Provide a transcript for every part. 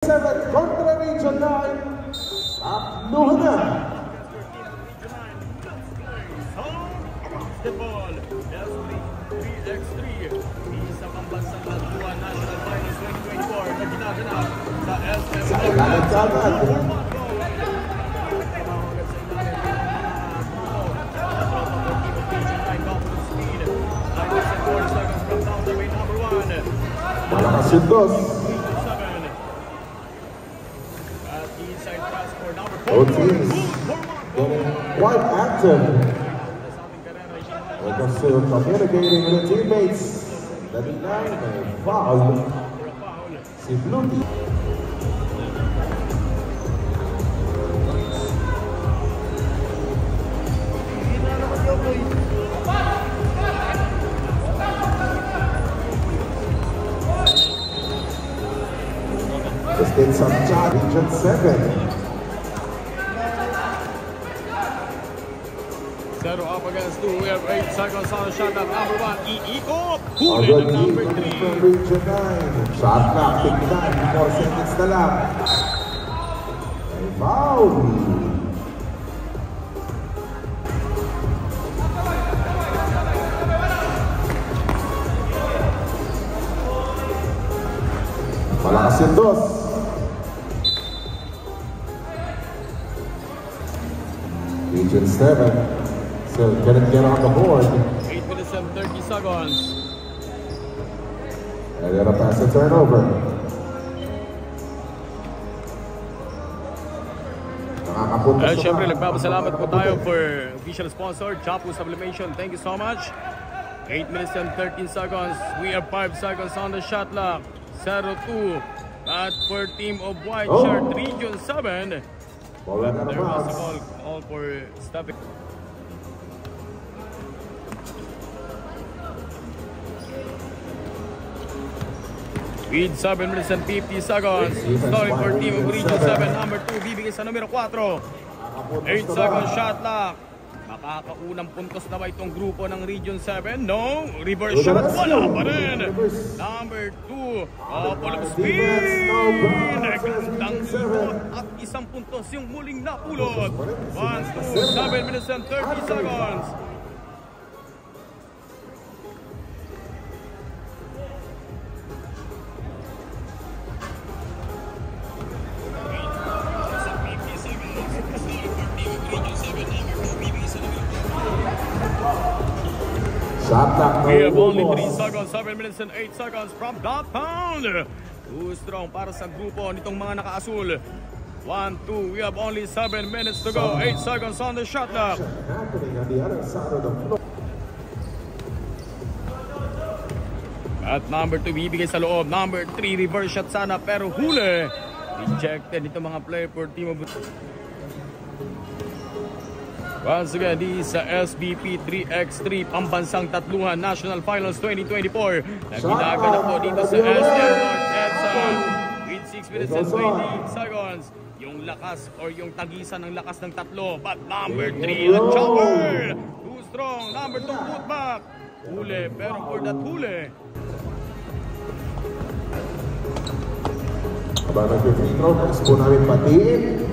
7 kontra Region 9. Tatluhan na. Basketball, S3x3, isa pambansang Lagbuan National Finals 2024 na ginaganap sa SM. Sa ilalim kagad. Malakas yung dos. Both teams getting quite active. They're still communicating with the teammates. The 9 may foul. Si Blue Team. Just did some job, Region 7. 0 up against 2. We have 8 seconds on the shot at number 1. Iikot! Huli ng number 3. Region 9. Shot clock, 59. 4 seconds na lang. May foul. Malakas yung dos. Region 7. Still couldn't get on the board. 8 minutes and 30 seconds. And they're gonna pass a turnover. At syempre, nagpapasalamat po tayo for official sponsor, Chapu Sublimation. Thank you so much. 8 minutes and 13 seconds. We have 5 seconds on the shot clock. 0-2. At for team of White Shirt, Region 7. There was a ball all for stopping. With 7 minutes and 50 seconds. Stalling for team of Region 7. Number 2, bibigay sa numero 4. 8 seconds shot clock. Makakaunang puntos na ba itong grupo ng Region 7? No. Reverse shot. Wala pa rin. Number 2. Full of speed. Nagandang ikot at isang puntos yung muling napulot. 1, 2, 7 minutes and 30 seconds. We have only 3 seconds, 7 minutes and 8 seconds from downtown. Too strong para sa grupo nitong mga naka-asul. 1, 2, we have only 7 minutes to go. 8 seconds on the shot clock. At number 2, bibigay sa loob. Number 3, reverse shot sana pero huli. Rejected itong mga player for team of... Once again, di sa SBP 3x3 Pambansang Tatluhan National Finals 2024 na ginaganap po dito sa SM North EDSA with 6 minutes and 20 seconds. Yung lakas or yung tagisan ng lakas ng tatlo. But number 3 at chopper. Too strong. Number 2 putback. Huli. Pero for that huli. About the free throw, guys po namin patiin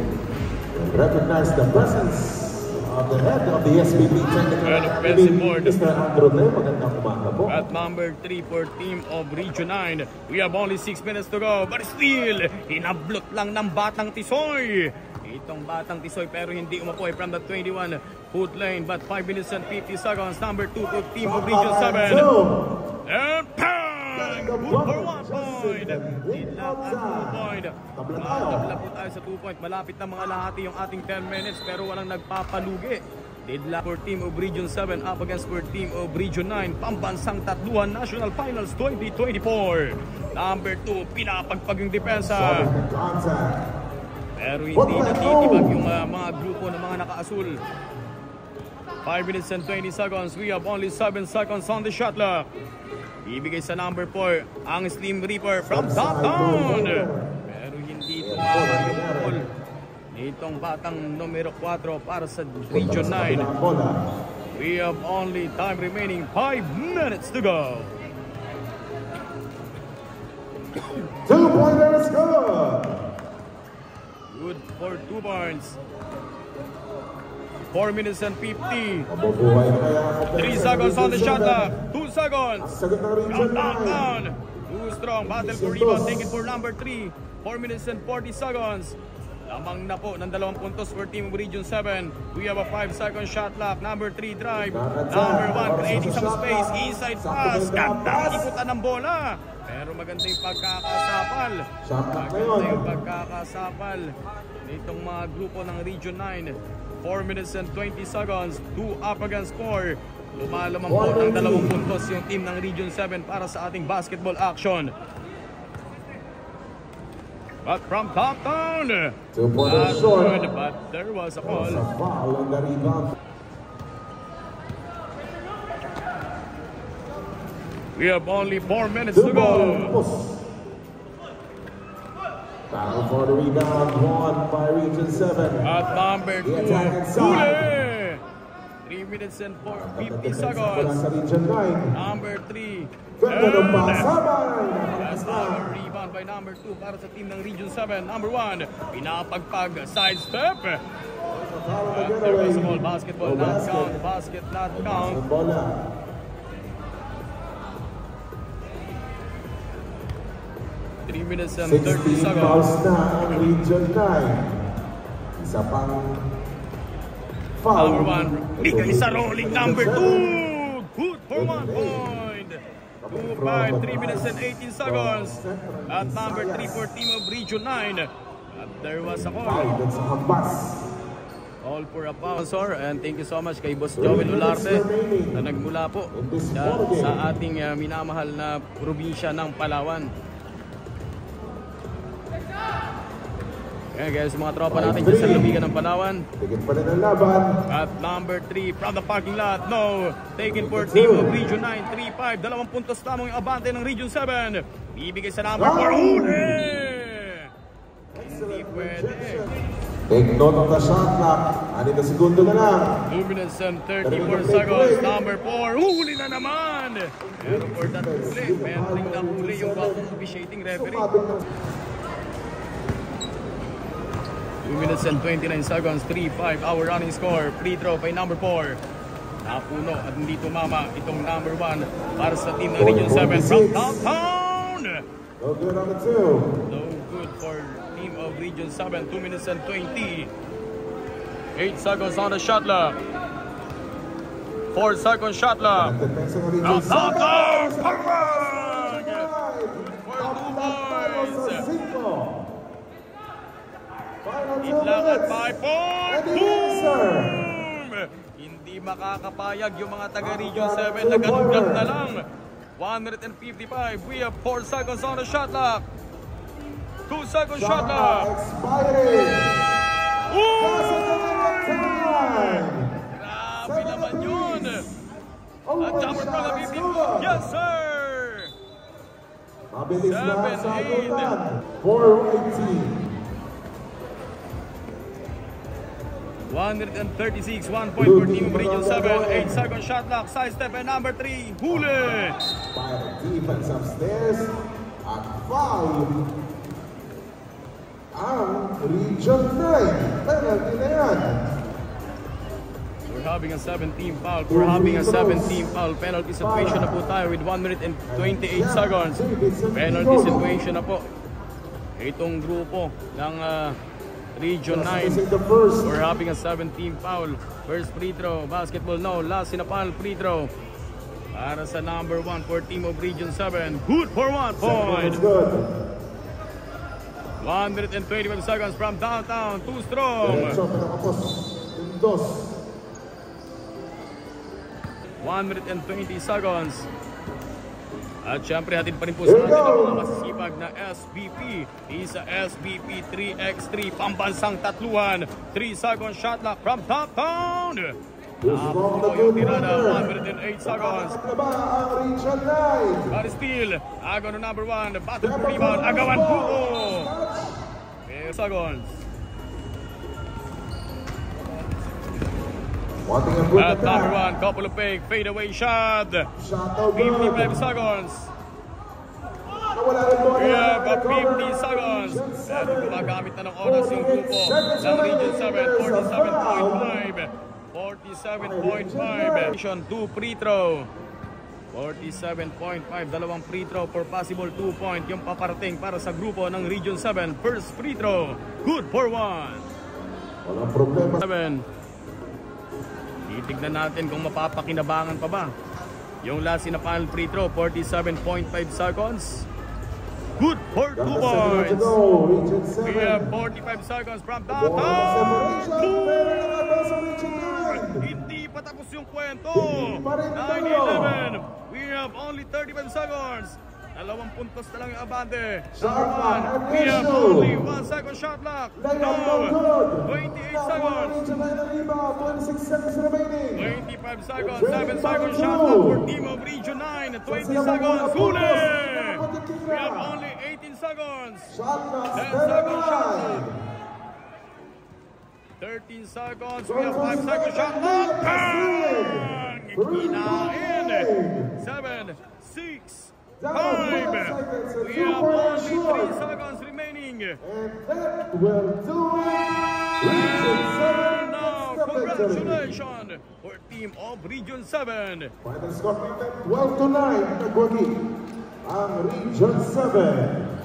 and recognize the presence of the head of the SBP Technical Academy, Mr. Androne. Magandang umaga po. At number 3 for team of Region 9. We have only 6 minutes to go. But still, inablot lang ng Batang Tisoy. Itong Batang Tisoy pero hindi umapoy from the 21 foot lane. But 5 minutes and 50 seconds. Number 2 for team of Region 7. And bang! Good for 1 point. Didlap at 2 point. Tabla po tayo sa 2 point. Malapit na mga lahati yung ating 10 minutes pero walang nagpapalugi. Didlap for team of Region 7 up against for team of Region 9. Pambansang Tatluhan National Finals 2024. Number 2, pinapagpag yung depensa. Pero hindi natitibag yung mga grupo ng mga naka-asul. 5 minutes and 20 seconds. We have only 7 seconds on the shot clock. Ibigay sa number 4 ang Slim Reaper from downtown. Pero hindi tumawag nitong batang numero 4 para sa Region 9. We have only time remaining 5 minutes to go. 2-pointer score. for 2 points. 4 minutes and 50. 3 seconds on the shot clock. 2 seconds. Countdown. Too strong. Battle for rebound. Take it for number 3. 4 minutes and 40 seconds. Lamang na po ng 2 puntos for Team of Region 7. We have a 5-second shot clock. Number 3 drive. Number 1 creating some space. Inside pass. Gandang ikutan ng bola. Pero maganda yung pagkakasapal. Maganda yung pagkakasapal nitong mga grupo ng Region 9. 4 minutes and 20 seconds. 2 up against 4. Lumalamang po ng 2 puntos yung team ng Region 7 para sa ating basketball action. But from top down, not good, but there was a foul. We have only 4 minutes to go. Battle for the rebound, won by Region 7. At number 2, Huli! 3 minutes and 50 seconds. Number 3, That's our rebound by number 2 para sa team ng Region 7. Number 1, pinapagpag side step. There was a ball, basketball not count, basket not count. 3 minutes and 30 seconds. Na Region 9. Isa pang foul. Number 1, bigay sa rolling. Number 2, good for 1 point. 2-5, 3 minutes and 18 seconds. At number 3 for team of Region 9. At there was a call. All for a sponsor, and thank you so much kay Boss Joel Olarte na nagmula po sa ating minamahal na probinsya ng Palawan. Okay guys, mga tropa natin dyan sa lubigan ng Palawan. At number 3 from the parking lot, no. Taken for team of Region 9, 3-5. 2 puntos lamang yung abante ng Region 7. Bibigay sa number 4, Huli! Hindi pwede. Take note of the shot clock. 6 segundo na lang. 2 minutes and 34 seconds. Number 4, huli na naman! Pero for that huli, meron na huli yung bagong officiating referee. 2 minutes and 29 seconds, 3-5 our running score. Free throw by number 4. Napuno at hindi tumama itong number 1 para sa team ng Region 7 from downtown. No good on the 2. No good for team of Region 7. 2 minutes and 20. 8 seconds on the shot clock. 4 seconds shot clock. Downtown! Perfect! For 2 points. Itlang at 5 points. Boom! Hindi makakapayag yung mga taga Region 7 na ganun na lang. 155. We have 4 seconds on the shot clock. 2 seconds shot clock. Grabe naman yun. At jumper from the 15. Yes, sir. 7-8. 4-18. 136, 1 point for team Region 7. 8 second shot clock, side step and number 3, huli! Defense upstairs at 5 ang Region 9. Penalty na yan. We're having a 17 foul. We're having a 17 foul. Penalty situation na po tayo with 1 minute and 28 seconds. Penalty situation na po. Itong grupo ng Region 9. We're having a 17 foul. First free throw, basketball no. Last sinapal free throw. Para sa number 1 for team of Region 7. Good for 1 point. 1 minute and 25 seconds from downtown. Too strong. 1 minute and 20 seconds. At syempre hatid pa rin po sa atin ang mga masisipag na SBP. Isa SBP 3x3 pambansang tatluhan. 3 second shot clock from top down. Napuno yung tirada. 1 minute and 8 seconds. But still, agaw no number 1. Battle for rebound. Agawan puro. 8 seconds. At number 1, couple of fake, fade away shot. 55 seconds. wala rin po. We have 50 seconds. Pero gumagamit na ng oras yung grupo ng Region 7. 47.5. 47.5. 2 free throw. 47.5. Dalawang free throw for possible 2 point. Yung paparating para sa grupo ng Region 7. First free throw. Good for 1. Walang problema. 7. Titignan natin kung mapapakinabangan pa ba. Yung last in a final free throw. 47.5 seconds. Good for 2 points. We have 45 seconds from that time. Hindi pa tapos yung kwento. 9-11. We have only 35 seconds. 2 puntos na lang yung abante. Number 1. We have only 1 second shot clock. No. 28 seconds. 25 seconds. 7 second shot clock for team of Region 9. 20 seconds. Huli! We have only 18 seconds. 10 seconds shot clock. 13 seconds. We have 5 seconds shot clock. Kinain. 7, 6, 5. We have only 3 seconds remaining. And now, congratulations for team of Region 7. Final score 12-9. Nagwagi ang Region 7.